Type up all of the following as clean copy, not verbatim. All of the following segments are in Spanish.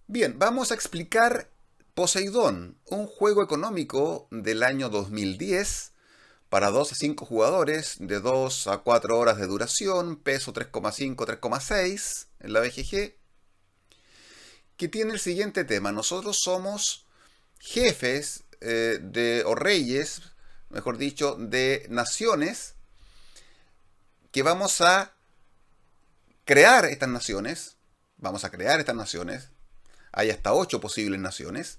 Bien, vamos a explicar Poseidón, un juego económico del año 2010 para 2 a 5 jugadores, de 2 a 4 horas de duración, peso 3,5, 3,6 en la BGG, que tiene el siguiente tema. Nosotros somos jefes o reyes, mejor dicho, de naciones que vamos a crear estas naciones. Vamos a crear estas naciones. Hay hasta 8 posibles naciones.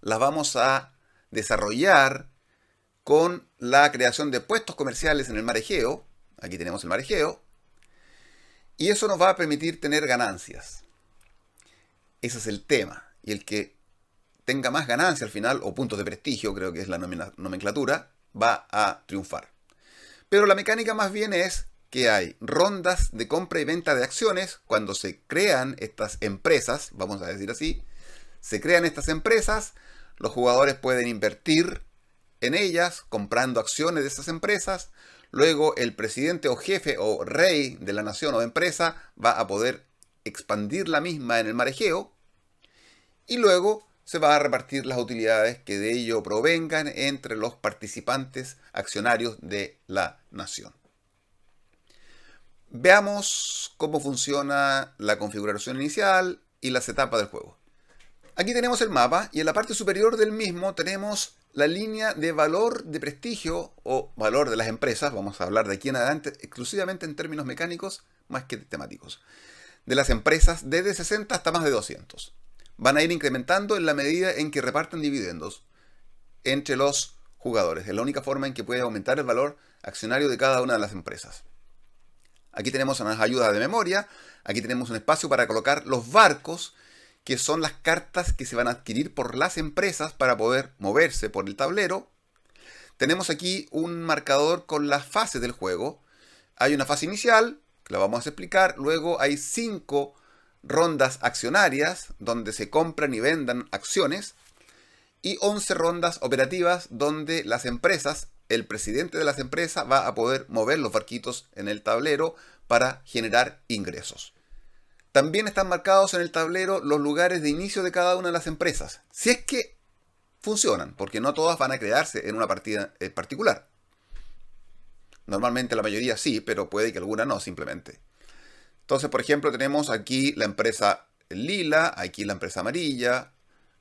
Las vamos a desarrollar con la creación de puestos comerciales en el mar Egeo. Aquí tenemos el mar Egeo. Y eso nos va a permitir tener ganancias. Ese es el tema. Y el que tenga más ganancia al final, o puntos de prestigio, creo que es la nomenclatura, va a triunfar. Pero la mecánica más bien es que hay rondas de compra y venta de acciones cuando se crean estas empresas, vamos a decir así. Se crean estas empresas, los jugadores pueden invertir en ellas comprando acciones de esas empresas. Luego el presidente o jefe o rey de la nación o empresa va a poder expandir la misma en el mar Egeo. Y luego se va a repartir las utilidades que de ello provengan entre los participantes accionarios de la nación. Veamos cómo funciona la configuración inicial y las etapas del juego. Aquí tenemos el mapa y en la parte superior del mismo tenemos la línea de valor de prestigio o valor de las empresas. Vamos a hablar de aquí en adelante exclusivamente en términos mecánicos más que temáticos. De las empresas desde 60 hasta más de 200. Van a ir incrementando en la medida en que reparten dividendos entre los jugadores. Es la única forma en que puede aumentar el valor accionario de cada una de las empresas. Aquí tenemos unas ayudas de memoria. Aquí tenemos un espacio para colocar los barcos, que son las cartas que se van a adquirir por las empresas para poder moverse por el tablero. Tenemos aquí un marcador con las fases del juego. Hay una fase inicial, que la vamos a explicar. Luego hay 5 rondas accionarias, donde se compran y vendan acciones. Y 11 rondas operativas, donde las empresas, el presidente de las empresas va a poder mover los barquitos en el tablero para generar ingresos. También están marcados en el tablero los lugares de inicio de cada una de las empresas, si es que funcionan, porque no todas van a crearse en una partida en particular. Normalmente la mayoría sí, pero puede que alguna no, simplemente. Entonces, por ejemplo, tenemos aquí la empresa lila, aquí la empresa amarilla,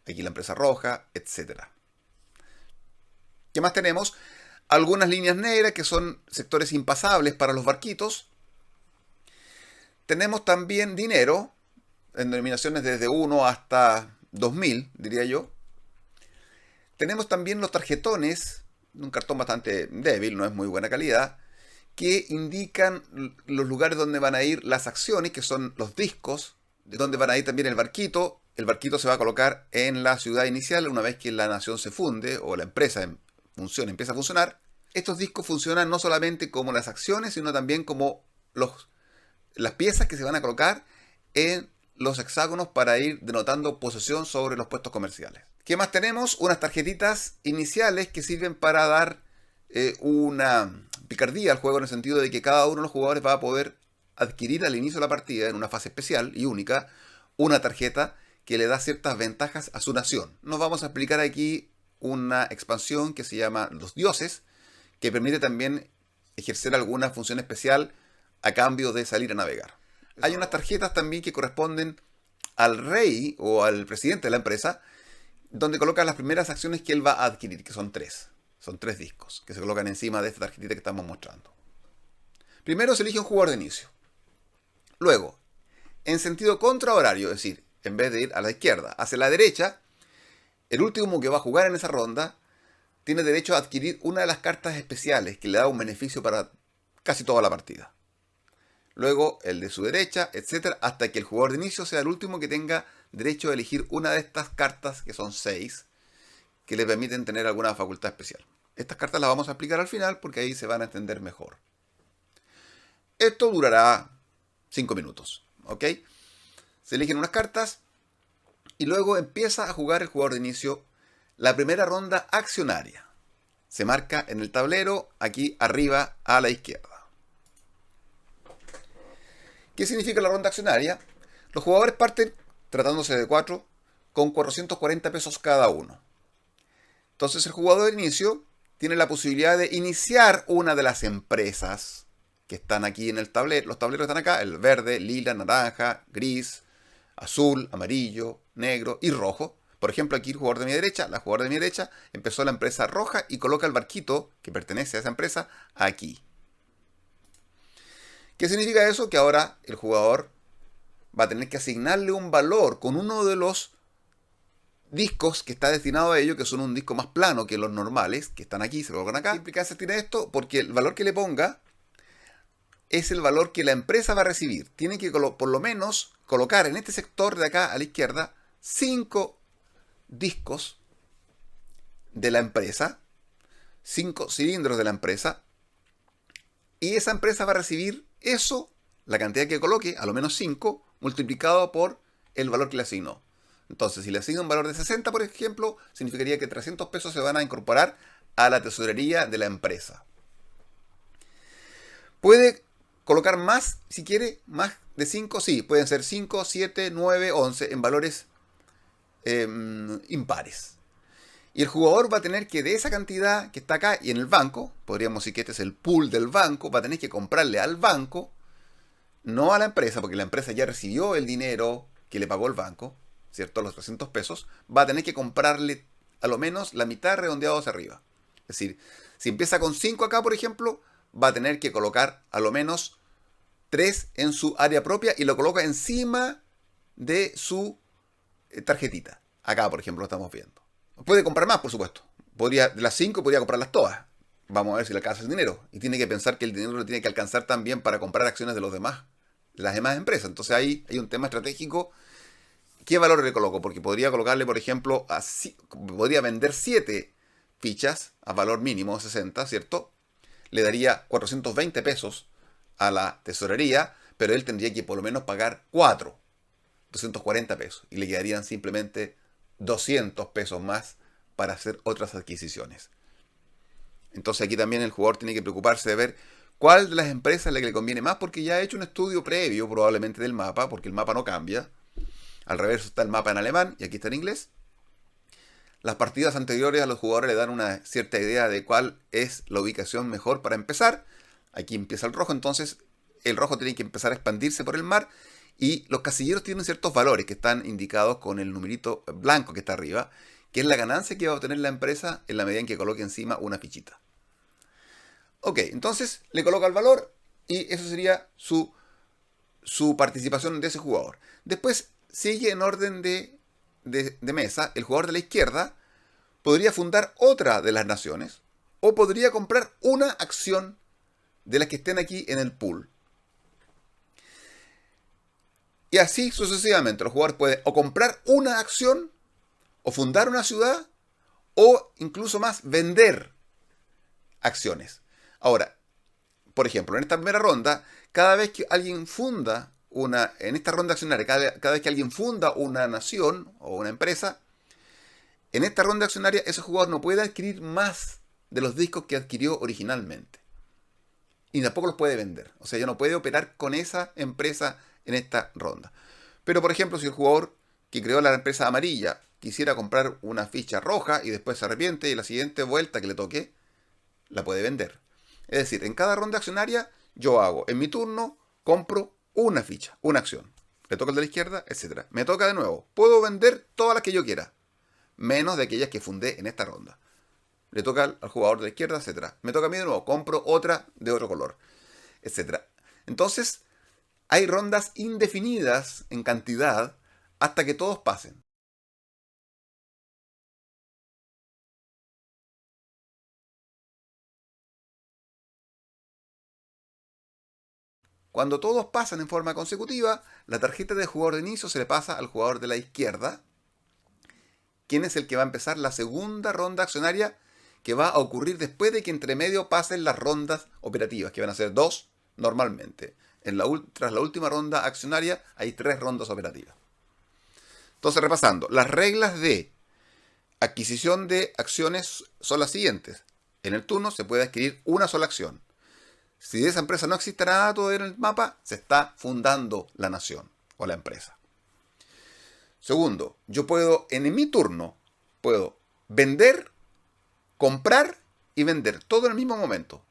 aquí la empresa roja, etc. ¿Qué más tenemos? Algunas líneas negras que son sectores impasables para los barquitos. Tenemos también dinero, en denominaciones desde 1 hasta 2000, diría yo. Tenemos también los tarjetones, un cartón bastante débil, no es muy buena calidad, que indican los lugares donde van a ir las acciones, que son los discos, de donde van a ir también el barquito. El barquito se va a colocar en la ciudad inicial una vez que la nación se funde o la empresa empieza a funcionar. Estos discos funcionan no solamente como las acciones, sino también como las piezas que se van a colocar en los hexágonos para ir denotando posesión sobre los puestos comerciales. ¿Qué más tenemos? Unas tarjetitas iniciales que sirven para dar una picardía al juego, en el sentido de que cada uno de los jugadores va a poder adquirir al inicio de la partida, en una fase especial y única, una tarjeta que le da ciertas ventajas a su nación. Nos vamos a explicar aquí una expansión que se llama Los Dioses, que permite también ejercer alguna función especial a cambio de salir a navegar. Hay unas tarjetas también que corresponden al rey o al presidente de la empresa, donde coloca las primeras acciones que él va a adquirir, que son 3. Son 3 discos que se colocan encima de esta tarjetita que estamos mostrando. Primero se elige un jugador de inicio. Luego, en sentido contrahorario, es decir, en vez de ir a la izquierda, hacia la derecha, el último que va a jugar en esa ronda tiene derecho a adquirir una de las cartas especiales que le da un beneficio para casi toda la partida. Luego el de su derecha, etcétera, hasta que el jugador de inicio sea el último que tenga derecho a elegir una de estas cartas, que son 6, que le permiten tener alguna facultad especial. Estas cartas las vamos a explicar al final porque ahí se van a entender mejor. Esto durará 5 minutos, ¿ok? Se eligen unas cartas y luego empieza a jugar el jugador de inicio la primera ronda accionaria. Se marca en el tablero aquí arriba a la izquierda. ¿Qué significa la ronda accionaria? Los jugadores parten tratándose de 4, con 440 pesos cada uno. Entonces el jugador de inicio tiene la posibilidad de iniciar una de las empresas que están aquí en el tablero. Los tableros están acá, el verde, lila, naranja, gris, azul, amarillo, negro y rojo. Por ejemplo, aquí el jugador de mi derecha, la jugadora de mi derecha, empezó la empresa roja y coloca el barquito que pertenece a esa empresa aquí. ¿Qué significa eso? Que ahora el jugador va a tener que asignarle un valor con uno de los discos que está destinado a ello, que son un disco más plano que los normales, que están aquí, se lo colocan acá. ¿Qué implicancia tiene esto? Porque el valor que le ponga es el valor que la empresa va a recibir. Tiene que por lo menos colocar en este sector de acá a la izquierda 5 discos de la empresa, 5 cilindros de la empresa, y esa empresa va a recibir eso, la cantidad que coloque, a lo menos 5, multiplicado por el valor que le asignó. Entonces, si le asigna un valor de 60, por ejemplo, significaría que 300 pesos se van a incorporar a la tesorería de la empresa. Puede colocar más, si quiere, más de 5, sí, pueden ser 5, 7, 9, 11 en valores impares. Y el jugador va a tener que de esa cantidad que está acá y en el banco, podríamos decir que este es el pool del banco, va a tener que comprarle al banco, no a la empresa, porque la empresa ya recibió el dinero que le pagó el banco, ¿cierto? Los 300 pesos, va a tener que comprarle a lo menos la mitad redondeado hacia arriba. Es decir, si empieza con 5 acá, por ejemplo, va a tener que colocar a lo menos 3 en su área propia y lo coloca encima de su tarjetita. Acá, por ejemplo, lo estamos viendo. Puede comprar más, por supuesto. De las 5 podría comprarlas todas. Vamos a ver si le alcanza el dinero. Y tiene que pensar que el dinero lo tiene que alcanzar también para comprar acciones de los demás, de las demás empresas. Entonces ahí hay un tema estratégico. ¿Qué valor le coloco? Porque podría colocarle, por ejemplo, podría vender 7 fichas a valor mínimo 60, ¿cierto? Le daría 420 pesos a la tesorería, pero él tendría que por lo menos pagar 4, 240 pesos. Y le quedarían simplemente 200 pesos más para hacer otras adquisiciones. Entonces aquí también el jugador tiene que preocuparse de ver cuál de las empresas es la que le conviene más, porque ya ha hecho un estudio previo probablemente del mapa, porque el mapa no cambia. Al revés está el mapa en alemán y aquí está en inglés. Las partidas anteriores a los jugadores le dan una cierta idea de cuál es la ubicación mejor para empezar. Aquí empieza el rojo, entonces el rojo tiene que empezar a expandirse por el mar. Y los casilleros tienen ciertos valores que están indicados con el numerito blanco que está arriba, que es la ganancia que va a obtener la empresa en la medida en que coloque encima una fichita. Ok, entonces le coloca el valor y eso sería su participación de ese jugador. Después sigue en orden de mesa. El jugador de la izquierda podría fundar otra de las naciones o podría comprar una acción de las que estén aquí en el pool. Y así sucesivamente. Los jugadores pueden o comprar una acción, o fundar una ciudad, o incluso más, vender acciones. Ahora, por ejemplo, en esta primera ronda, cada vez que alguien funda en esta ronda accionaria, cada vez que alguien funda una nación o una empresa, en esta ronda accionaria ese jugador no puede adquirir más de los discos que adquirió originalmente. Y tampoco los puede vender. O sea, ya no puede operar con esa empresa en esta ronda. Pero, por ejemplo, si el jugador que creó la empresa amarilla quisiera comprar una ficha roja y después se arrepiente y la siguiente vuelta que le toque, la puede vender. Es decir, en cada ronda accionaria yo hago, en mi turno, compro una ficha, una acción. Le toca el de la izquierda, etc. Me toca de nuevo. Puedo vender todas las que yo quiera, menos de aquellas que fundé en esta ronda. Le toca al jugador de la izquierda, etc. Me toca a mí de nuevo, compro otra de otro color, etc. Entonces, hay rondas indefinidas en cantidad hasta que todos pasen. Cuando todos pasan en forma consecutiva, la tarjeta de jugador de inicio se le pasa al jugador de la izquierda, quien es el que va a empezar la segunda ronda accionaria que va a ocurrir después de que entre medio pasen las rondas operativas, que van a ser 2 normalmente. Tras la última ronda accionaria hay 3 rondas operativas. Entonces, repasando, las reglas de adquisición de acciones son las siguientes. En el turno se puede adquirir una sola acción. Si de esa empresa no existirá nada todavía en el mapa, se está fundando la nación o la empresa. Segundo, yo puedo, en mi turno, puedo vender, comprar y vender todo en el mismo momento.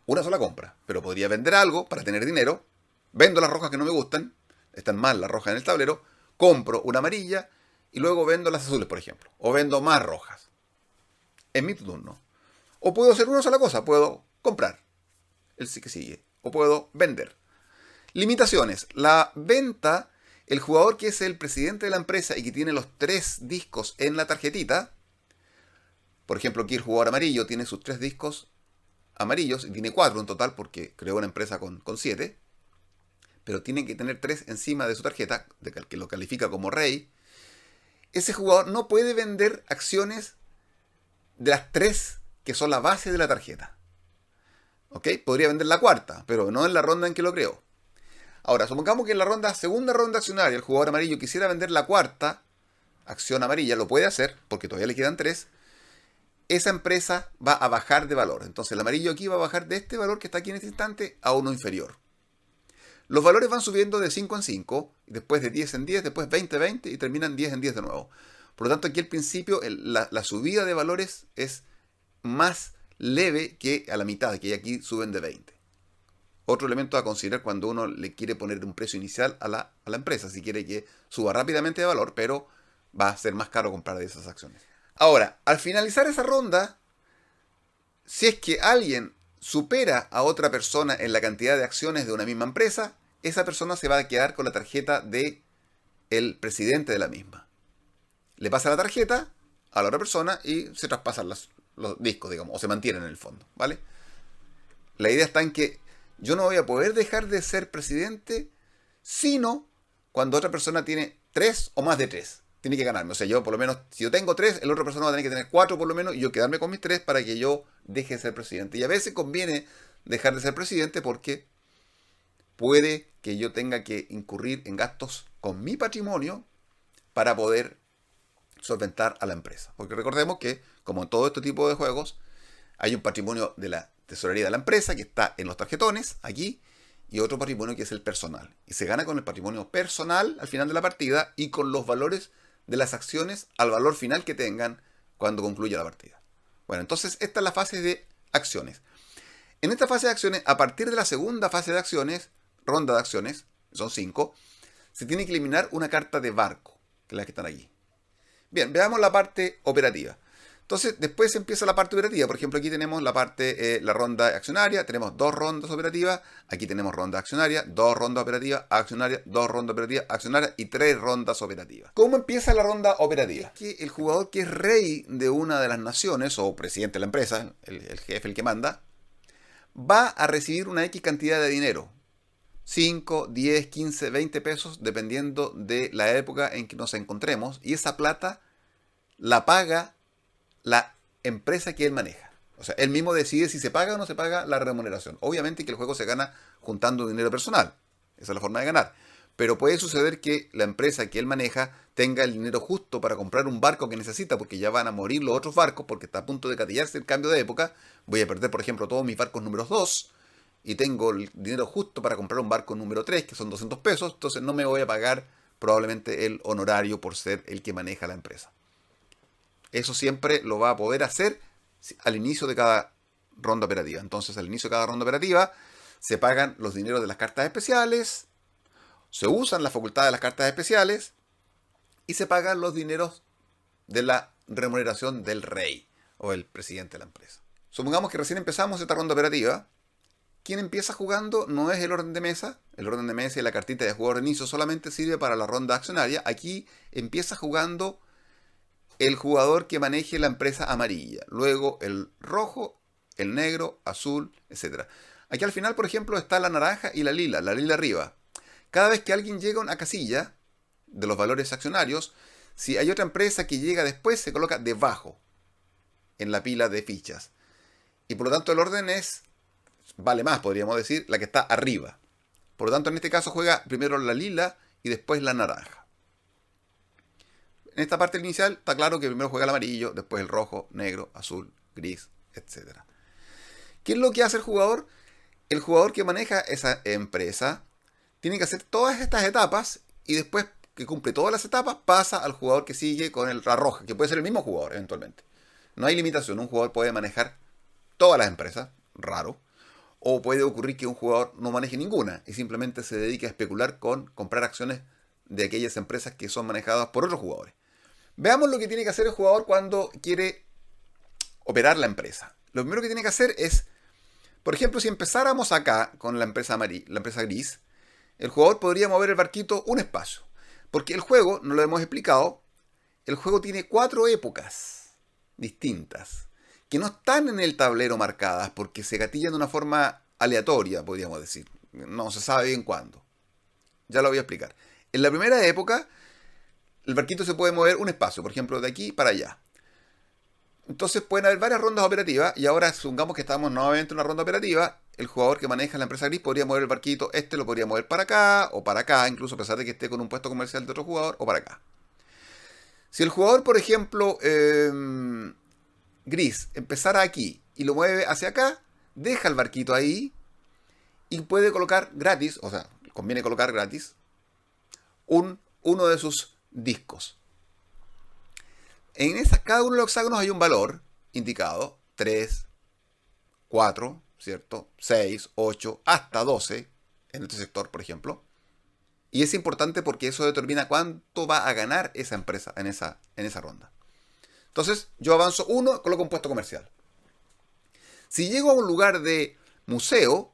Una sola compra, pero podría vender algo para tener dinero, vendo las rojas que no me gustan, están mal las rojas en el tablero, compro una amarilla y luego vendo las azules, por ejemplo, o vendo más rojas en mi turno. O puedo hacer una sola cosa, puedo comprar, el sí que sigue, o puedo vender. Limitaciones. La venta, el jugador que es el presidente de la empresa y que tiene los 3 discos en la tarjetita, por ejemplo aquí el jugador amarillo tiene sus 3 discos amarillos y tiene 4 en total porque creó una empresa con 7, pero tiene que tener 3 encima de su tarjeta, que lo califica como rey. Ese jugador no puede vender acciones de las 3 que son la base de la tarjeta. ¿Ok? Podría vender la cuarta, pero no en la ronda en que lo creó. Ahora, supongamos que en la segunda ronda accionaria, el jugador amarillo quisiera vender la cuarta acción amarilla, lo puede hacer, porque todavía le quedan 3. Esa empresa va a bajar de valor. Entonces el amarillo aquí va a bajar de este valor que está aquí en este instante a uno inferior. Los valores van subiendo de 5 en 5, después de 10 en 10, después 20 en 20 y terminan 10 en 10 de nuevo. Por lo tanto, aquí al principio la subida de valores es más leve que a la mitad, que aquí suben de 20. Otro elemento a considerar cuando uno le quiere poner un precio inicial a la empresa, si quiere que suba rápidamente de valor, pero va a ser más caro comprar de esas acciones. Ahora, al finalizar esa ronda, si es que alguien supera a otra persona en la cantidad de acciones de una misma empresa, esa persona se va a quedar con la tarjeta de el presidente de la misma. Le pasa la tarjeta a la otra persona y se traspasan los discos, digamos, o se mantienen en el fondo, ¿vale? La idea está en que yo no voy a poder dejar de ser presidente sino cuando otra persona tiene 3 o más de 3. Tiene que ganarme. O sea, yo por lo menos, si yo tengo 3, el otra persona va a tener que tener 4 por lo menos y yo quedarme con mis 3 para que yo deje de ser presidente. Y a veces conviene dejar de ser presidente porque puede que yo tenga que incurrir en gastos con mi patrimonio para poder solventar a la empresa. Porque recordemos que, como en todo este tipo de juegos, hay un patrimonio de la tesorería de la empresa que está en los tarjetones, aquí, y otro patrimonio que es el personal. Y se gana con el patrimonio personal al final de la partida y con los valores de las acciones al valor final que tengan cuando concluya la partida. Bueno, entonces esta es la fase de acciones. En esta fase de acciones, a partir de la segunda fase de acciones, ronda de acciones, son 5, se tiene que eliminar una carta de barco, que es la que están aquí. Bien, veamos la parte operativa. Entonces, después empieza la parte operativa. Por ejemplo, aquí tenemos la parte, la ronda accionaria. Tenemos 2 rondas operativas. Aquí tenemos ronda accionaria, 2 rondas operativas, accionaria, 2 rondas operativas, accionaria y 3 rondas operativas. ¿Cómo empieza la ronda operativa? Es que el jugador que es rey de una de las naciones, o presidente de la empresa, el jefe, el que manda, va a recibir una X cantidad de dinero. 5, 10, 15, 20 pesos, dependiendo de la época en que nos encontremos. Y esa plata la paga la empresa que él maneja. O sea, él mismo decide si se paga o no se paga la remuneración. Obviamente que el juego se gana juntando dinero personal. Esa es la forma de ganar. Pero puede suceder que la empresa que él maneja tenga el dinero justo para comprar un barco que necesita, porque ya van a morir los otros barcos, porque está a punto de catillarse el cambio de época. Voy a perder, por ejemplo, todos mis barcos números 2 y tengo el dinero justo para comprar un barco número 3, que son 200 pesos. Entonces no me voy a pagar probablemente el honorario por ser el que maneja la empresa. Eso siempre lo va a poder hacer al inicio de cada ronda operativa. Entonces, al inicio de cada ronda operativa, se pagan los dineros de las cartas especiales, se usan las facultades de las cartas especiales y se pagan los dineros de la remuneración del rey o el presidente de la empresa. Supongamos que recién empezamos esta ronda operativa. Quien empieza jugando no es el orden de mesa. El orden de mesa y la cartita de jugador de inicio solamente sirve para la ronda accionaria. Aquí empieza jugando el jugador que maneje la empresa amarilla, luego el rojo, el negro, azul, etc. Aquí al final, por ejemplo, está la naranja y la lila arriba. Cada vez que alguien llega a una casilla de los valores accionarios, si hay otra empresa que llega después, se coloca debajo en la pila de fichas. Y por lo tanto el orden vale más, podríamos decir, la que está arriba. Por lo tanto, en este caso juega primero la lila y después la naranja. En esta parte inicial está claro que primero juega el amarillo, después el rojo, negro, azul, gris, etc. ¿Qué es lo que hace el jugador? El jugador que maneja esa empresa tiene que hacer todas estas etapas y después que cumple todas las etapas pasa al jugador que sigue con la roja, que puede ser el mismo jugador eventualmente. No hay limitación, un jugador puede manejar todas las empresas, raro, o puede ocurrir que un jugador no maneje ninguna y simplemente se dedique a especular con comprar acciones de aquellas empresas que son manejadas por otros jugadores. Veamos lo que tiene que hacer el jugador cuando quiere operar la empresa. Lo primero que tiene que hacer es, por ejemplo, si empezáramos acá con la empresa gris, el jugador podría mover el barquito un espacio. Porque el juego, no lo hemos explicado, el juego tiene 4 épocas distintas que no están en el tablero marcadas porque se gatillan de una forma aleatoria, podríamos decir. No se sabe bien cuándo. Ya lo voy a explicar. En la primera época, el barquito se puede mover un espacio, por ejemplo, de aquí para allá. Entonces pueden haber varias rondas operativas y ahora supongamos que estamos nuevamente en una ronda operativa. El jugador que maneja la empresa gris podría mover el barquito, este lo podría mover para acá o para acá, incluso a pesar de que esté con un puesto comercial de otro jugador, o para acá. Si el jugador, por ejemplo, gris, empezara aquí y lo mueve hacia acá, deja el barquito ahí y puede colocar gratis, o sea, conviene colocar gratis, uno de sus discos. Cada uno de los hexágonos hay un valor indicado, 3, 4, ¿cierto? 6, 8, hasta 12, en este sector, por ejemplo. Y es importante porque eso determina cuánto va a ganar esa empresa en esa ronda. Entonces, yo avanzo 1, coloco un puesto comercial. Si llego a un lugar de museo,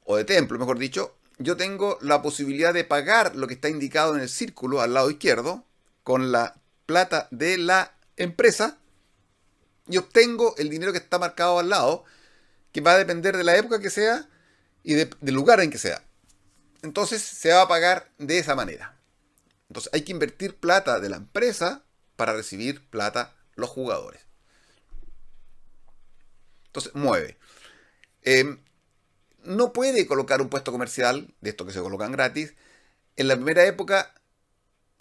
o de templo, mejor dicho, yo tengo la posibilidad de pagar lo que está indicado en el círculo al lado izquierdo, con la plata de la empresa, y obtengo el dinero que está marcado al lado, que va a depender de la época que sea y del lugar en que sea. Entonces se va a pagar de esa manera. Entonces hay que invertir plata de la empresa para recibir plata los jugadores. Entonces mueve. No puede colocar un puesto comercial, de estos que se colocan gratis, en la primera época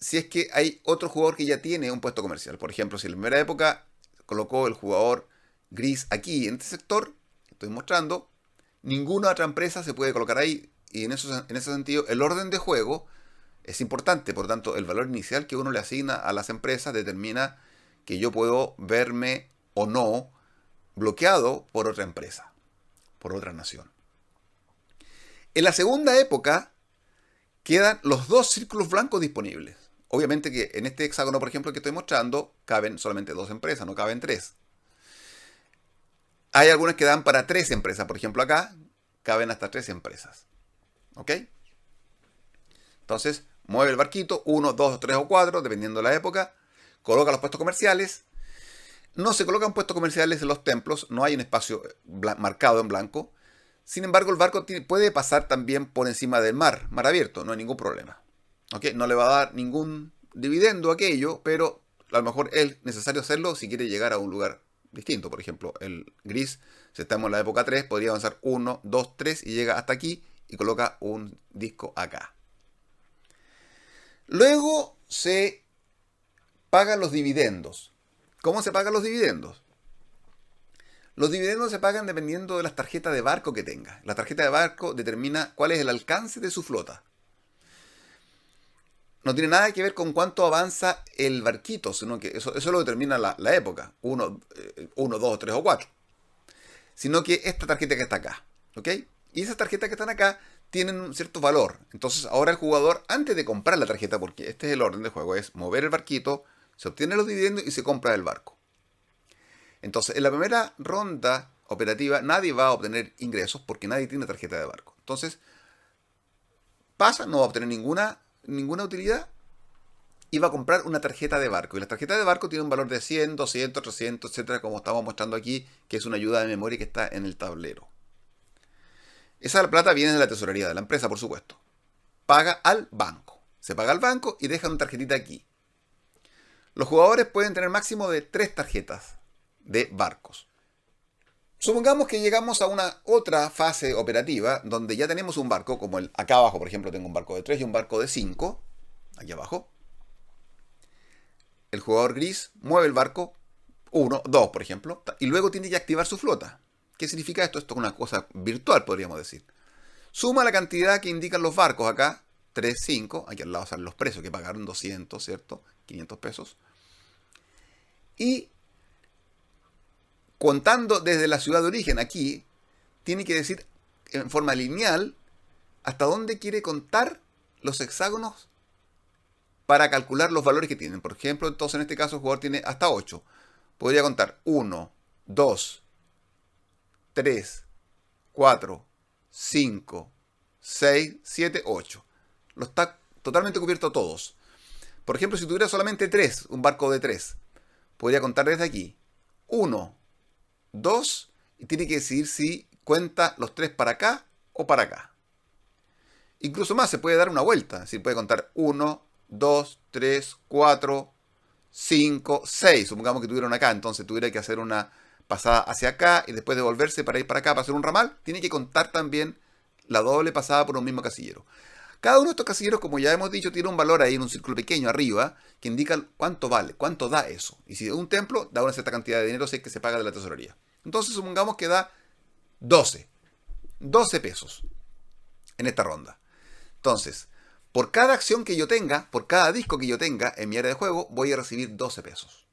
si es que hay otro jugador que ya tiene un puesto comercial. Por ejemplo, si en la primera época colocó el jugador gris aquí en este sector, estoy mostrando, ninguna otra empresa se puede colocar ahí. Y en ese sentido, el orden de juego es importante. Por tanto, el valor inicial que uno le asigna a las empresas determina que yo puedo verme o no bloqueado por otra empresa, por otra nación. En la segunda época quedan los 2 círculos blancos disponibles. Obviamente que en este hexágono, por ejemplo, que estoy mostrando, caben solamente 2 empresas, no caben 3. Hay algunas que dan para 3 empresas. Por ejemplo, acá caben hasta 3 empresas. ¿Ok? Entonces, mueve el barquito, 1, 2, 3 o 4, dependiendo de la época. Coloca los puestos comerciales. No se colocan puestos comerciales en los templos, no hay un espacio marcado en blanco. Sin embargo, el barco puede pasar también por encima del mar abierto, no hay ningún problema. ¿Okay? No le va a dar ningún dividendo a aquello, pero a lo mejor es necesario hacerlo si quiere llegar a un lugar distinto. Por ejemplo, el gris, si estamos en la época 3, podría avanzar 1, 2, 3 y llega hasta aquí y coloca un disco acá. Luego se pagan los dividendos. ¿Cómo se pagan los dividendos? Los dividendos se pagan dependiendo de las tarjetas de barco que tenga. La tarjeta de barco determina cuál es el alcance de su flota. No tiene nada que ver con cuánto avanza el barquito, sino que eso lo determina la época. 1, 2, 3 o 4. Sino que esta tarjeta que está acá. ¿Ok? Y esas tarjetas que están acá tienen un cierto valor. Entonces ahora el jugador, antes de comprar la tarjeta, porque este es el orden de juego, es mover el barquito, se obtienen los dividendos y se compra el barco. Entonces, en la primera ronda operativa nadie va a obtener ingresos porque nadie tiene tarjeta de barco. Entonces, pasa, no va a obtener ninguna utilidad y va a comprar una tarjeta de barco. Y la tarjeta de barco tiene un valor de 100, 200, 300, etcétera, como estamos mostrando aquí, que es una ayuda de memoria que está en el tablero. Esa plata viene de la tesorería de la empresa, por supuesto. Paga al banco. Se paga al banco y deja una tarjetita aquí. Los jugadores pueden tener máximo de 3 tarjetas de barcos. Supongamos que llegamos a una otra fase operativa donde ya tenemos un barco, como acá abajo, por ejemplo, tengo un barco de 3 y un barco de 5, aquí abajo. El jugador gris mueve el barco, 1, 2, por ejemplo, y luego tiene que activar su flota. ¿Qué significa esto? Esto es una cosa virtual, podríamos decir. Suma la cantidad que indican los barcos acá, 3, 5. Aquí al lado salen los precios que pagaron, 200, ¿cierto? 500 pesos. Y contando desde la ciudad de origen, aquí tiene que decir en forma lineal hasta dónde quiere contar los hexágonos para calcular los valores que tienen. Por ejemplo, entonces en este caso el jugador tiene hasta 8. Podría contar 1, 2, 3, 4, 5, 6, 7, 8. Lo está totalmente cubierto todos. Por ejemplo, si tuviera solamente 3, un barco de 3, podría contar desde aquí 1, 2, y tiene que decidir si cuenta los 3 para acá o para acá. Incluso más, se puede dar una vuelta. Si puede contar 1, 2, 3, 4, 5, 6. Supongamos que tuviera una acá, entonces tuviera que hacer una pasada hacia acá y después devolverse para ir para acá para hacer un ramal. Tiene que contar también la doble pasada por un mismo casillero. Cada uno de estos casilleros, como ya hemos dicho, tiene un valor ahí en un círculo pequeño arriba que indica cuánto vale, cuánto da eso. Y si es un templo, da una cierta cantidad de dinero si es que se paga de la tesorería. Entonces supongamos que da 12 pesos en esta ronda. Entonces, por cada acción que yo tenga, por cada disco que yo tenga en mi área de juego, voy a recibir 12 pesos.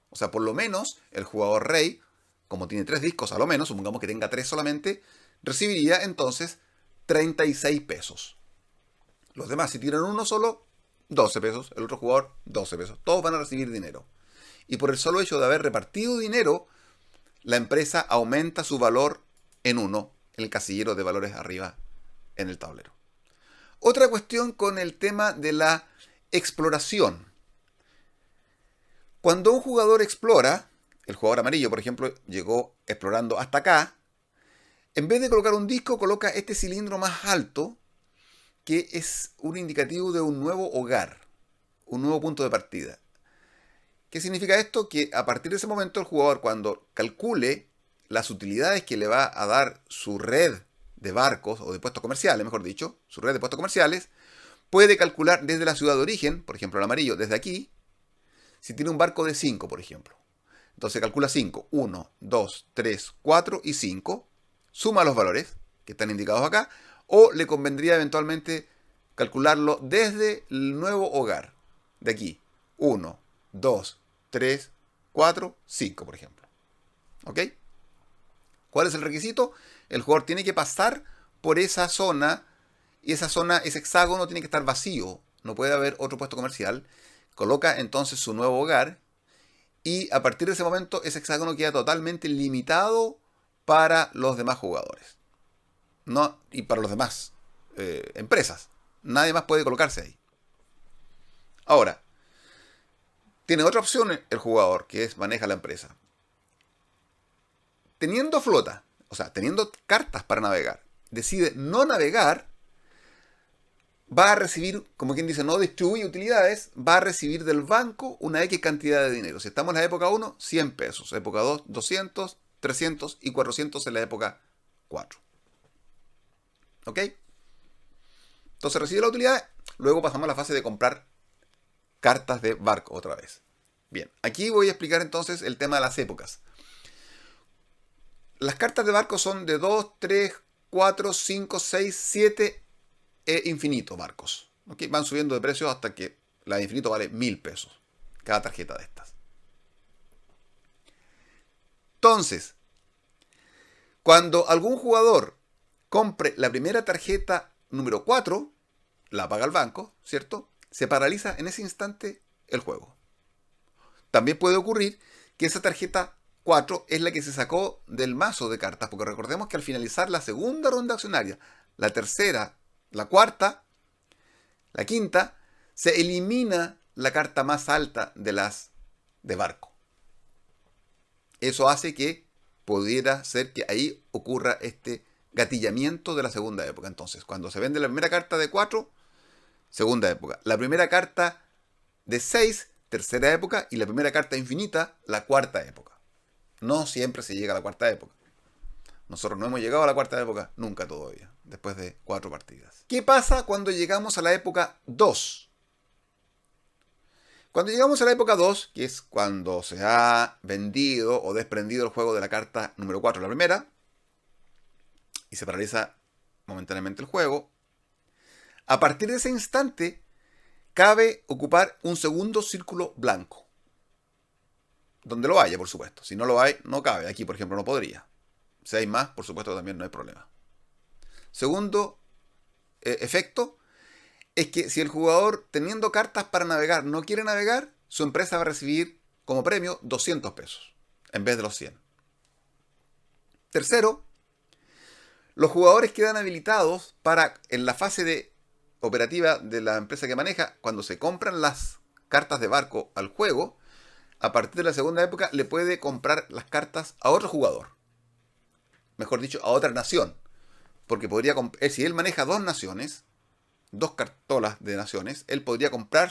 O sea, por lo menos el jugador rey, como tiene 3 discos, a lo menos, supongamos que tenga 3 solamente, recibiría entonces 36 pesos. Los demás, si tiran uno solo, 12 pesos. El otro jugador, 12 pesos. Todos van a recibir dinero. Y por el solo hecho de haber repartido dinero, la empresa aumenta su valor en 1 en el casillero de valores arriba en el tablero. Otra cuestión con el tema de la exploración. Cuando un jugador explora, el jugador amarillo, por ejemplo, llegó explorando hasta acá, en vez de colocar un disco, coloca este cilindro más alto, que es un indicativo de un nuevo hogar, un nuevo punto de partida. ¿Qué significa esto? Que a partir de ese momento el jugador, cuando calcule las utilidades que le va a dar su red de barcos, o de puestos comerciales, mejor dicho, su red de puestos comerciales, puede calcular desde la ciudad de origen, por ejemplo el amarillo, desde aquí, si tiene un barco de 5, por ejemplo. Entonces calcula 5, 1, 2, 3, 4 y 5, suma los valores que están indicados acá, o le convendría eventualmente calcularlo desde el nuevo hogar, de aquí, 1, 2, 3, 4, 5, por ejemplo. ¿Ok? ¿Cuál es el requisito? El jugador tiene que pasar por esa zona, y esa zona, ese hexágono tiene que estar vacío, no puede haber otro puesto comercial. Coloca entonces su nuevo hogar, y a partir de ese momento ese hexágono queda totalmente limitado para los demás jugadores. No, y para los demás empresas. Nadie más puede colocarse ahí. Ahora, tiene otra opción el jugador, que es maneja la empresa. Teniendo flota, o sea, teniendo cartas para navegar, decide no navegar, va a recibir, como quien dice, no distribuye utilidades, va a recibir del banco una X cantidad de dinero. Si estamos en la época 1, 100 pesos. Época 2, 200, 300 y 400 en la época 4. ¿Ok? Entonces recibe la utilidad, luego pasamos a la fase de comprar cartas de barco otra vez. Bien, aquí voy a explicar entonces el tema de las épocas. Las cartas de barco son de 2, 3, 4, 5, 6, 7 e infinito barcos. ¿Okay? Van subiendo de precio hasta que la de infinito vale 1000 pesos. Cada tarjeta de estas. Entonces, cuando algún jugador compre la primera tarjeta número 4, la paga el banco, ¿cierto? Se paraliza en ese instante el juego. También puede ocurrir que esa tarjeta 4 es la que se sacó del mazo de cartas, porque recordemos que al finalizar la segunda ronda accionaria, la tercera, la cuarta, la quinta, se elimina la carta más alta de las de barco. Eso hace que pudiera ser que ahí ocurra este gatillamiento de la segunda época. Entonces, cuando se vende la primera carta de 4, segunda época. La primera carta de 6, tercera época. Y la primera carta infinita, la cuarta época. No siempre se llega a la cuarta época. Nosotros no hemos llegado a la cuarta época nunca todavía, después de 4 partidas. ¿Qué pasa cuando llegamos a la época 2? Cuando llegamos a la época 2, que es cuando se ha vendido o desprendido el juego de la carta número 4, la primera, y se paraliza momentáneamente el juego, A partir de ese instante, cabe ocupar un segundo círculo blanco. Donde lo haya, por supuesto. Si no lo hay, no cabe. Aquí, por ejemplo, no podría. Si hay más, por supuesto, también no hay problema. Segundo efecto es que si el jugador, teniendo cartas para navegar, no quiere navegar, su empresa va a recibir como premio 200 pesos en vez de los 100. Tercero, los jugadores quedan habilitados para, en la fase de operativa de la empresa que maneja, cuando se compran las cartas de barco al juego, a partir de la segunda época le puede comprar las cartas a otro jugador. Mejor dicho, a otra nación. Porque podría, si él maneja dos naciones, dos cartolas de naciones, él podría comprar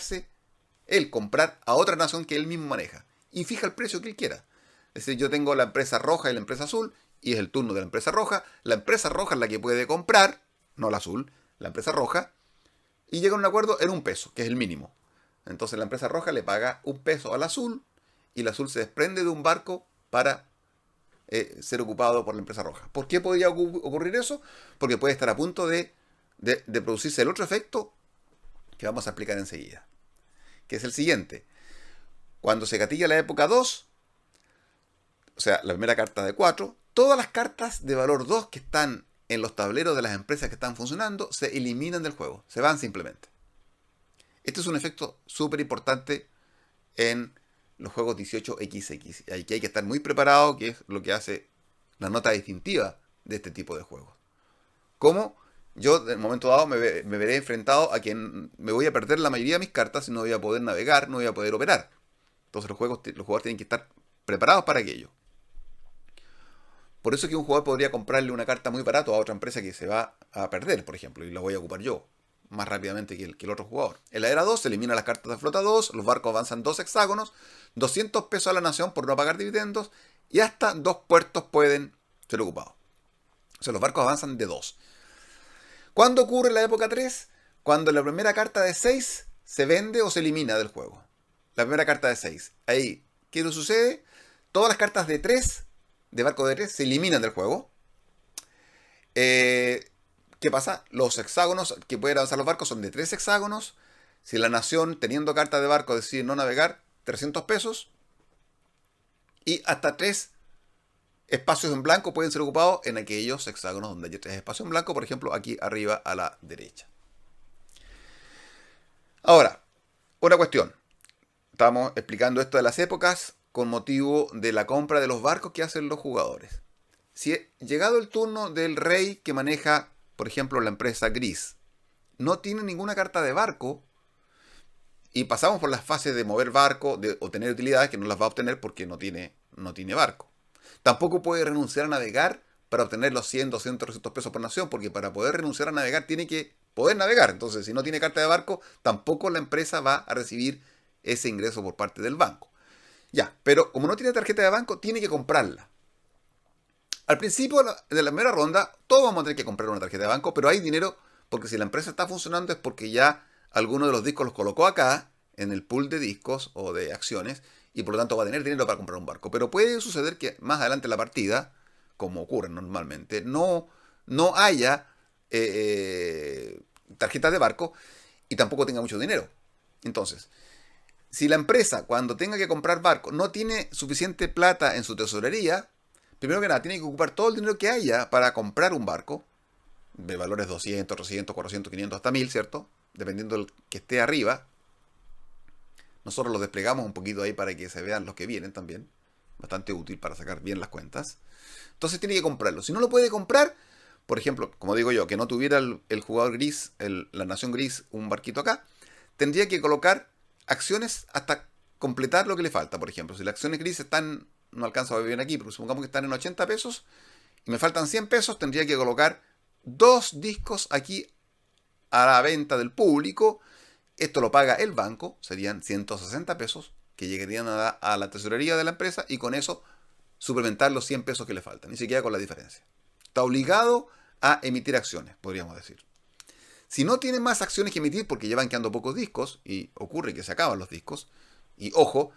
a otra nación que él mismo maneja. Y fija el precio que él quiera. Es decir, yo tengo la empresa roja y la empresa azul, y es el turno de la empresa roja. La empresa roja es la que puede comprar, no la azul, la empresa roja, y llega a un acuerdo en $1, que es el mínimo. Entonces la empresa roja le paga $1 al azul, y el azul se desprende de un barco para ser ocupado por la empresa roja. ¿Por qué podría ocurrir eso? Porque puede estar a punto de producirse el otro efecto que vamos a explicar enseguida, que es el siguiente. Cuando se gatilla la época 2, o sea, la primera carta de 4, todas las cartas de valor 2 que están en los tableros de las empresas que están funcionando se eliminan del juego, se van simplemente. Este es un efecto súper importante en los juegos 18XX. Aquí hay que estar muy preparado, que es lo que hace la nota distintiva de este tipo de juegos. Como yo, en un momento dado, me veré enfrentado a que me voy a perder la mayoría de mis cartas y no voy a poder navegar, no voy a poder operar. Entonces los jugadores tienen que estar preparados para aquello. Por eso es que un jugador podría comprarle una carta muy barato a otra empresa que se va a perder, por ejemplo, y la voy a ocupar yo más rápidamente que el otro jugador. En la era 2 se eliminan las cartas de flota 2, los barcos avanzan 2 hexágonos, 200 pesos a la nación por no pagar dividendos, y hasta 2 puertos pueden ser ocupados. O sea, los barcos avanzan de 2. ¿Cuándo ocurre la época 3? Cuando la primera carta de 6 se vende o se elimina del juego. La primera carta de 6. Ahí, ¿qué sucede? Todas las cartas de 3, de barco de 3, se eliminan del juego. ¿Qué pasa? Los hexágonos que pueden avanzar los barcos son de 3 hexágonos. Si la nación, teniendo carta de barco, decide no navegar, 300 pesos. Y hasta 3 espacios en blanco pueden ser ocupados en aquellos hexágonos donde hay 3 espacios en blanco. Por ejemplo, aquí arriba a la derecha. Ahora, una cuestión. Estamos explicando esto de las épocas con motivo de la compra de los barcos que hacen los jugadores. Si llegado el turno del rey que maneja, por ejemplo, la empresa gris, no tiene ninguna carta de barco, y pasamos por las fases de mover barco, de obtener utilidades, que no las va a obtener porque no tiene barco. Tampoco puede renunciar a navegar para obtener los 100, 200, 300 pesos por nación, porque para poder renunciar a navegar tiene que poder navegar. Entonces, si no tiene carta de barco, tampoco la empresa va a recibir ese ingreso por parte del banco. Ya, pero como no tiene tarjeta de banco, tiene que comprarla. Al principio de la primera ronda, todos vamos a tener que comprar una tarjeta de banco, pero hay dinero, porque si la empresa está funcionando es porque ya alguno de los discos los colocó acá, en el pool de discos o de acciones, y por lo tanto va a tener dinero para comprar un barco. Pero puede suceder que más adelante en la partida, como ocurre normalmente, no haya tarjetas de barco y tampoco tenga mucho dinero. Entonces, si la empresa, cuando tenga que comprar barco, no tiene suficiente plata en su tesorería, primero que nada, tiene que ocupar todo el dinero que haya para comprar un barco, de valores 200, 300, 400, 500, hasta 1000, ¿cierto? Dependiendo del que esté arriba. Nosotros los desplegamos un poquito ahí para que se vean los que vienen también. Bastante útil para sacar bien las cuentas. Entonces tiene que comprarlo. Si no lo puede comprar, por ejemplo, como digo yo, que no tuviera el jugador gris, la nación gris, un barquito acá, tendría que colocar acciones hasta completar lo que le falta. Por ejemplo, si las acciones gris están, no alcanzo a ver bien aquí, pero supongamos que están en 80 pesos y me faltan 100 pesos, tendría que colocar 2 discos aquí a la venta del público. Esto lo paga el banco, serían 160 pesos que llegarían a la tesorería de la empresa, y con eso suplementar los 100 pesos que le faltan, y se queda con la diferencia. Está obligado a emitir acciones, podríamos decir. Si no tiene más acciones que emitir porque ya van quedando pocos discos, y ocurre que se acaban los discos, y ojo,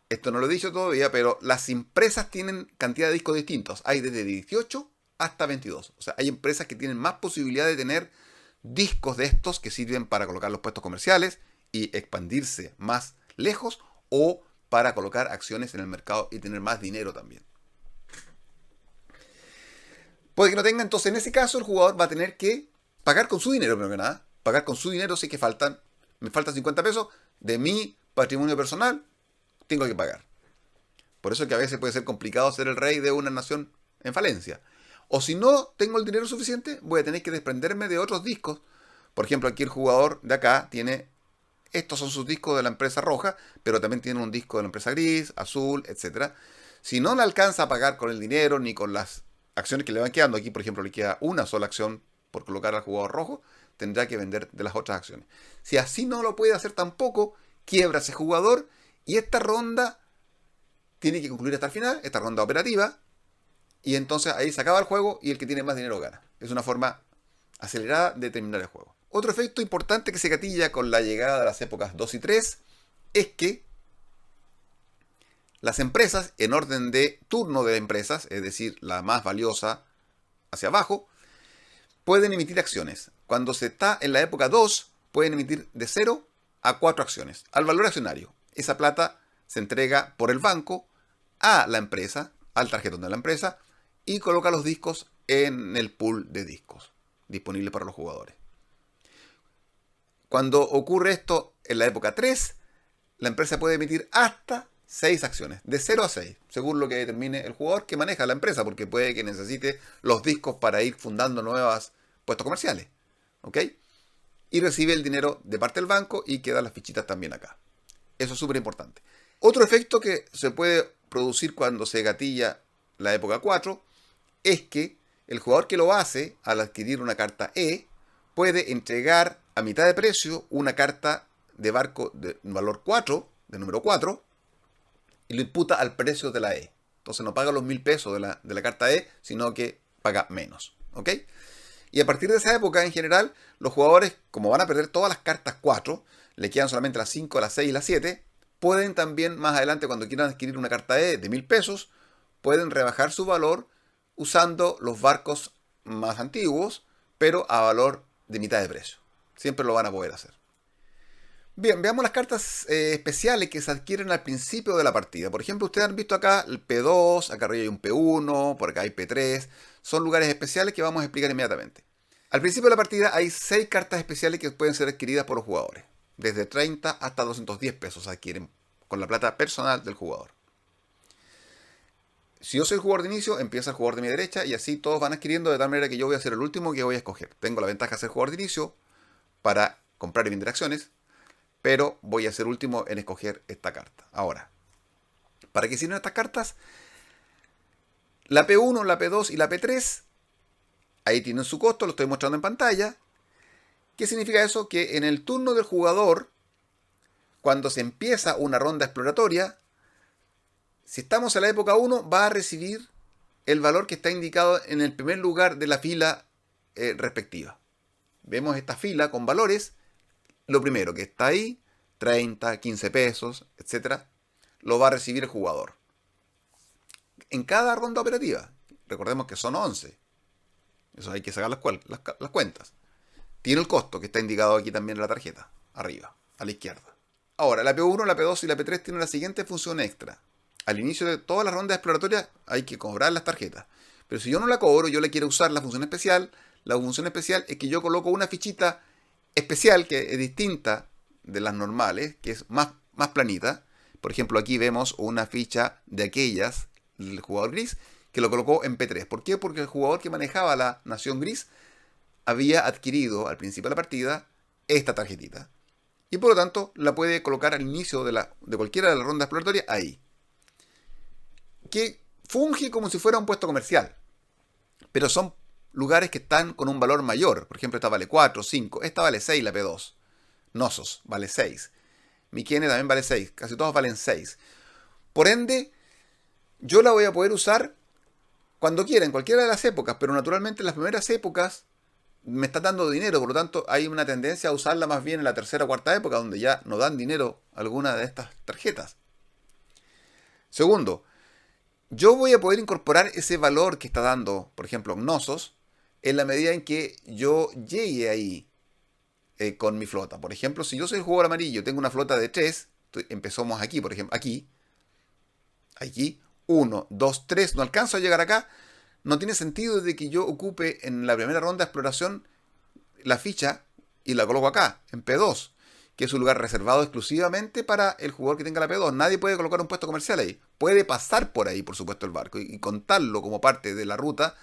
esto no lo he dicho todavía, pero las empresas tienen cantidad de discos distintos. Hay desde 18 hasta 22. O sea, hay empresas que tienen más posibilidad de tener discos de estos que sirven para colocar los puestos comerciales y expandirse más lejos, o para colocar acciones en el mercado y tener más dinero también. Puede que no tenga, entonces en ese caso el jugador va a tener que pagar con su dinero, primero que nada. Pagar con su dinero si es que me faltan 50 pesos de mi patrimonio personal, tengo que pagar. Por eso es que a veces puede ser complicado ser el rey de una nación en falencia. O si no tengo el dinero suficiente, voy a tener que desprenderme de otros discos. Por ejemplo, aquí el jugador de acá tiene, estos son sus discos de la empresa roja, pero también tiene un disco de la empresa gris, azul, etcétera. Si no le alcanza a pagar con el dinero ni con las acciones que le van quedando, aquí por ejemplo le queda una sola acción por colocar al jugador rojo, tendrá que vender de las otras acciones. Si así no lo puede hacer tampoco, quiebra ese jugador y esta ronda tiene que concluir hasta el final, esta ronda operativa, y entonces ahí se acaba el juego y el que tiene más dinero gana. Es una forma acelerada de terminar el juego. Otro efecto importante que se gatilla con la llegada de las épocas 2 y 3 es que las empresas, en orden de turno de empresas, es decir, la más valiosa hacia abajo, pueden emitir acciones. Cuando se está en la época 2, pueden emitir de 0 a 4 acciones, al valor accionario. Esa plata se entrega por el banco a la empresa, al tarjetón de la empresa, y coloca los discos en el pool de discos disponible para los jugadores. Cuando ocurre esto en la época 3, la empresa puede emitir hasta 6 acciones, de 0 a 6, según lo que determine el jugador que maneja la empresa, porque puede que necesite los discos para ir fundando nuevos puestos comerciales. ¿Ok? Y recibe el dinero de parte del banco y quedan las fichitas también acá. Eso es súper importante. Otro efecto que se puede producir cuando se gatilla la época 4 es que el jugador que lo hace al adquirir una carta E puede entregar a mitad de precio una carta de barco de valor 4, de número 4, y lo imputa al precio de la E. Entonces no paga los 1000 pesos de la carta E, sino que paga menos. ¿Ok? Y a partir de esa época, en general, los jugadores, como van a perder todas las cartas 4, le quedan solamente las 5, las 6 y las 7, pueden también más adelante, cuando quieran adquirir una carta E de 1000 pesos, pueden rebajar su valor usando los barcos más antiguos, pero a valor de mitad de precio. Siempre lo van a poder hacer. Bien, veamos las cartas especiales que se adquieren al principio de la partida. Por ejemplo, ustedes han visto acá el P2, acá arriba hay un P1, por acá hay P3. Son lugares especiales que vamos a explicar inmediatamente. Al principio de la partida hay 6 cartas especiales que pueden ser adquiridas por los jugadores. Desde 30 hasta 210 pesos se adquieren con la plata personal del jugador. Si yo soy el jugador de inicio, empieza el jugador de mi derecha y así todos van adquiriendo, de tal manera que yo voy a ser el último que voy a escoger. Tengo la ventaja de ser jugador de inicio para comprar y vender acciones, pero voy a ser último en escoger esta carta. Ahora, ¿para qué sirven estas cartas? La P1, la P2 y la P3, ahí tienen su costo, lo estoy mostrando en pantalla. ¿Qué significa eso? Que en el turno del jugador, cuando se empieza una ronda exploratoria, si estamos en la época 1, va a recibir el valor que está indicado en el primer lugar de la fila respectiva. Vemos esta fila con valores. Lo primero que está ahí, 30, 15 pesos, etc., lo va a recibir el jugador. En cada ronda operativa, recordemos que son 11. Eso hay que sacar las cuentas. Tiene el costo que está indicado aquí también en la tarjeta, arriba, a la izquierda. Ahora, la P1, la P2 y la P3 tienen la siguiente función extra. Al inicio de todas las rondas exploratorias hay que cobrar las tarjetas. Pero si yo no la cobro, yo le quiero usar la función especial. La función especial es que yo coloco una fichita especial que es distinta de las normales, que es más planita. Por ejemplo, aquí vemos una ficha de aquellas del jugador gris que lo colocó en P3. ¿Por qué? Porque el jugador que manejaba la nación gris había adquirido al principio de la partida esta tarjetita. Y por lo tanto la puede colocar al inicio de cualquiera de las rondas exploratorias ahí. Que funge como si fuera un puesto comercial. Pero son lugares que están con un valor mayor. Por ejemplo, esta vale 4, 5. Esta vale 6, la P2. Nosos vale 6. Miquene también vale 6. Casi todos valen 6. Por ende, yo la voy a poder usar cuando quiera, en cualquiera de las épocas. Pero naturalmente en las primeras épocas me está dando dinero. Por lo tanto, hay una tendencia a usarla más bien en la tercera o cuarta época, donde ya no dan dinero alguna de estas tarjetas. Segundo, yo voy a poder incorporar ese valor que está dando, por ejemplo, Gnosos, en la medida en que yo llegue ahí. con mi flota. Por ejemplo, si yo soy el jugador amarillo, tengo una flota de 3, empezamos aquí, por ejemplo, aquí, 1, 2, 3, no alcanzo a llegar acá, no tiene sentido de que yo ocupe en la primera ronda de exploración la ficha y la coloco acá, en P2, que es un lugar reservado exclusivamente para el jugador que tenga la P2. Nadie puede colocar un puesto comercial ahí. Puede pasar por ahí, por supuesto, el barco y contarlo como parte de la ruta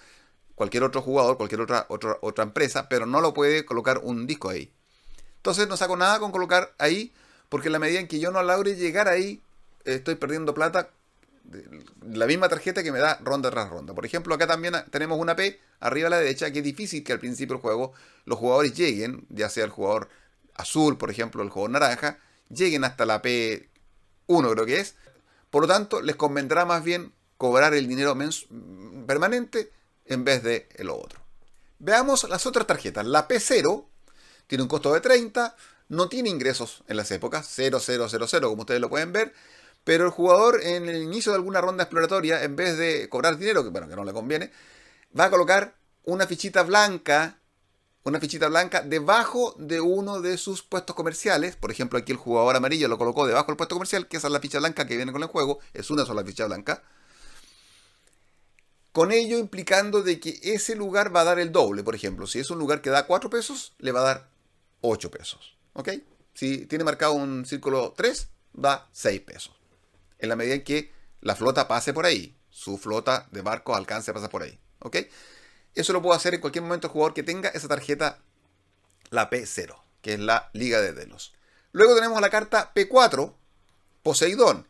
cualquier otro jugador, cualquier otra empresa, pero no lo puede colocar un disco ahí. Entonces no saco nada con colocar ahí, porque en la medida en que yo no logre llegar ahí, estoy perdiendo plata, la misma tarjeta que me da ronda tras ronda. Por ejemplo, acá también tenemos una P arriba a la derecha, que es difícil que al principio del juego los jugadores lleguen, ya sea el jugador azul, por ejemplo, el jugador naranja, lleguen hasta la P1 creo que es. Por lo tanto, les convendrá más bien cobrar el dinero permanente en vez de lo otro. Veamos las otras tarjetas. La P0 tiene un costo de 30, no tiene ingresos en las épocas, 0000 como ustedes lo pueden ver, pero el jugador en el inicio de alguna ronda exploratoria, en vez de cobrar dinero, que bueno, que no le conviene, va a colocar una fichita blanca debajo de uno de sus puestos comerciales. Por ejemplo, aquí el jugador amarillo lo colocó debajo del puesto comercial, que esa es la ficha blanca que viene con el juego, es una sola ficha blanca. Con ello implicando de que ese lugar va a dar el doble. Por ejemplo, si es un lugar que da 4 pesos, le va a dar 8 pesos. ¿Ok? Si tiene marcado un círculo 3, da 6 pesos. En la medida en que la flota pase por ahí. Su flota de barcos alcance a pasar por ahí. ¿Ok? Eso lo puede hacer en cualquier momento el jugador que tenga esa tarjeta, la P0, que es la Liga de Delos. Luego tenemos la carta P4, Poseidón.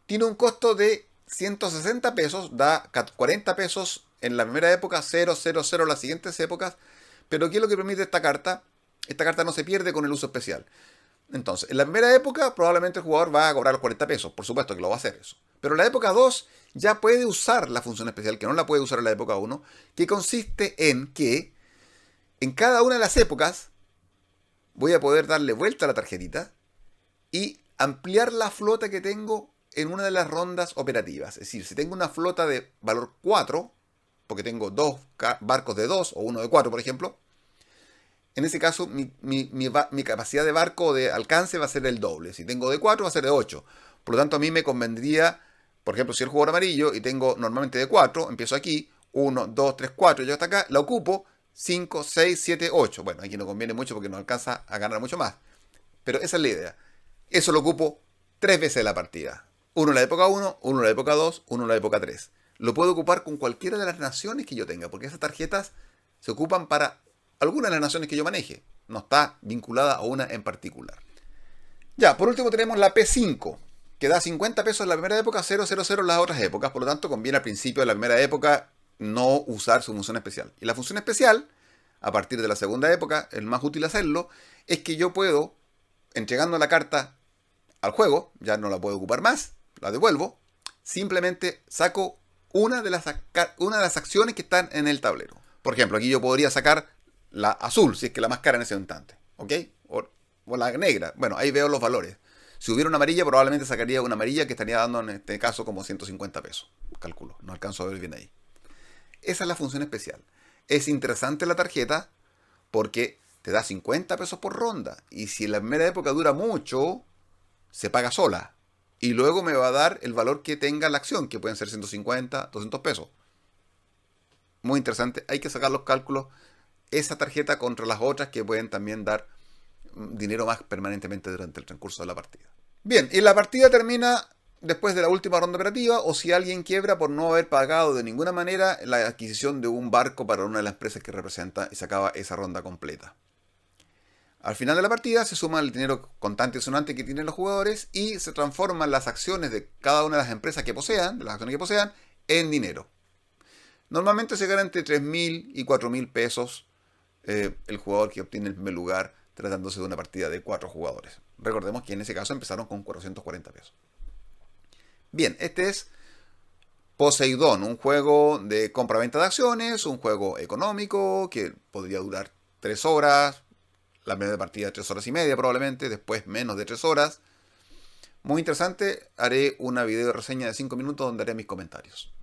Tiene un costo de 160 pesos, da 40 pesos en la primera época, 000 las siguientes épocas. Pero ¿qué es lo que permite esta carta? Esta carta no se pierde con el uso especial. Entonces, en la primera época probablemente el jugador va a cobrar los 40 pesos, por supuesto que lo va a hacer eso. Pero en la época 2 ya puede usar la función especial, que no la puede usar en la época 1, que consiste en que en cada una de las épocas voy a poder darle vuelta a la tarjetita y ampliar la flota que tengo en una de las rondas operativas. Es decir, si tengo una flota de valor 4, porque tengo dos barcos de 2 o uno de 4, por ejemplo, en ese caso mi capacidad de barco de alcance va a ser el doble. Si tengo de 4 va a ser de 8. Por lo tanto, a mí me convendría, por ejemplo, si el jugador amarillo y tengo normalmente de 4, empiezo aquí, 1, 2, 3, 4, yo hasta acá, la ocupo, 5, 6, 7, 8. Bueno, aquí no conviene mucho porque no alcanza a ganar mucho más. Pero esa es la idea. Eso lo ocupo 3 veces en la partida. Uno en la época 1, uno en la época 2, uno en la época 3. Lo puedo ocupar con cualquiera de las naciones que yo tenga, porque esas tarjetas se ocupan para algunas de las naciones que yo maneje. No está vinculada a una en particular. Ya, por último tenemos la P5, que da 50 pesos en la primera época, 000 en las otras épocas. Por lo tanto, conviene al principio de la primera época no usar su función especial. Y la función especial, a partir de la segunda época, el más útil hacerlo, es que yo puedo, entregando la carta al juego, ya no la puedo ocupar más, la devuelvo, simplemente saco una de las acciones que están en el tablero. Por ejemplo, aquí yo podría sacar la azul, si es que la más cara en ese instante, ¿ok? O la negra, bueno, ahí veo los valores. Si hubiera una amarilla, probablemente sacaría una amarilla que estaría dando en este caso como 150 pesos, calculo, no alcanzo a ver bien ahí. Esa es la función especial. Es interesante la tarjeta porque te da 50 pesos por ronda, y si en la primera época dura mucho, se paga sola. Y luego me va a dar el valor que tenga la acción, que pueden ser 150, 200 pesos. Muy interesante, hay que sacar los cálculos. Esa tarjeta contra las otras que pueden también dar dinero más permanentemente durante el transcurso de la partida. Bien, y la partida termina después de la última ronda operativa, o si alguien quiebra por no haber pagado de ninguna manera la adquisición de un barco para una de las empresas que representa, y se acaba esa ronda completa. Al final de la partida se suma el dinero contante y sonante que tienen los jugadores y se transforman las acciones de cada una de las empresas que posean, de las acciones que posean, en dinero. Normalmente se gana entre 3.000 y 4.000 pesos el jugador que obtiene el primer lugar, tratándose de una partida de 4 jugadores. Recordemos que en ese caso empezaron con 440 pesos. Bien, este es Poseidón, un juego de compra-venta de acciones, un juego económico que podría durar 3 horas, la primera partida 3 horas y media probablemente, después menos de 3 horas. Muy interesante, haré una video reseña de 5 minutos donde haré mis comentarios.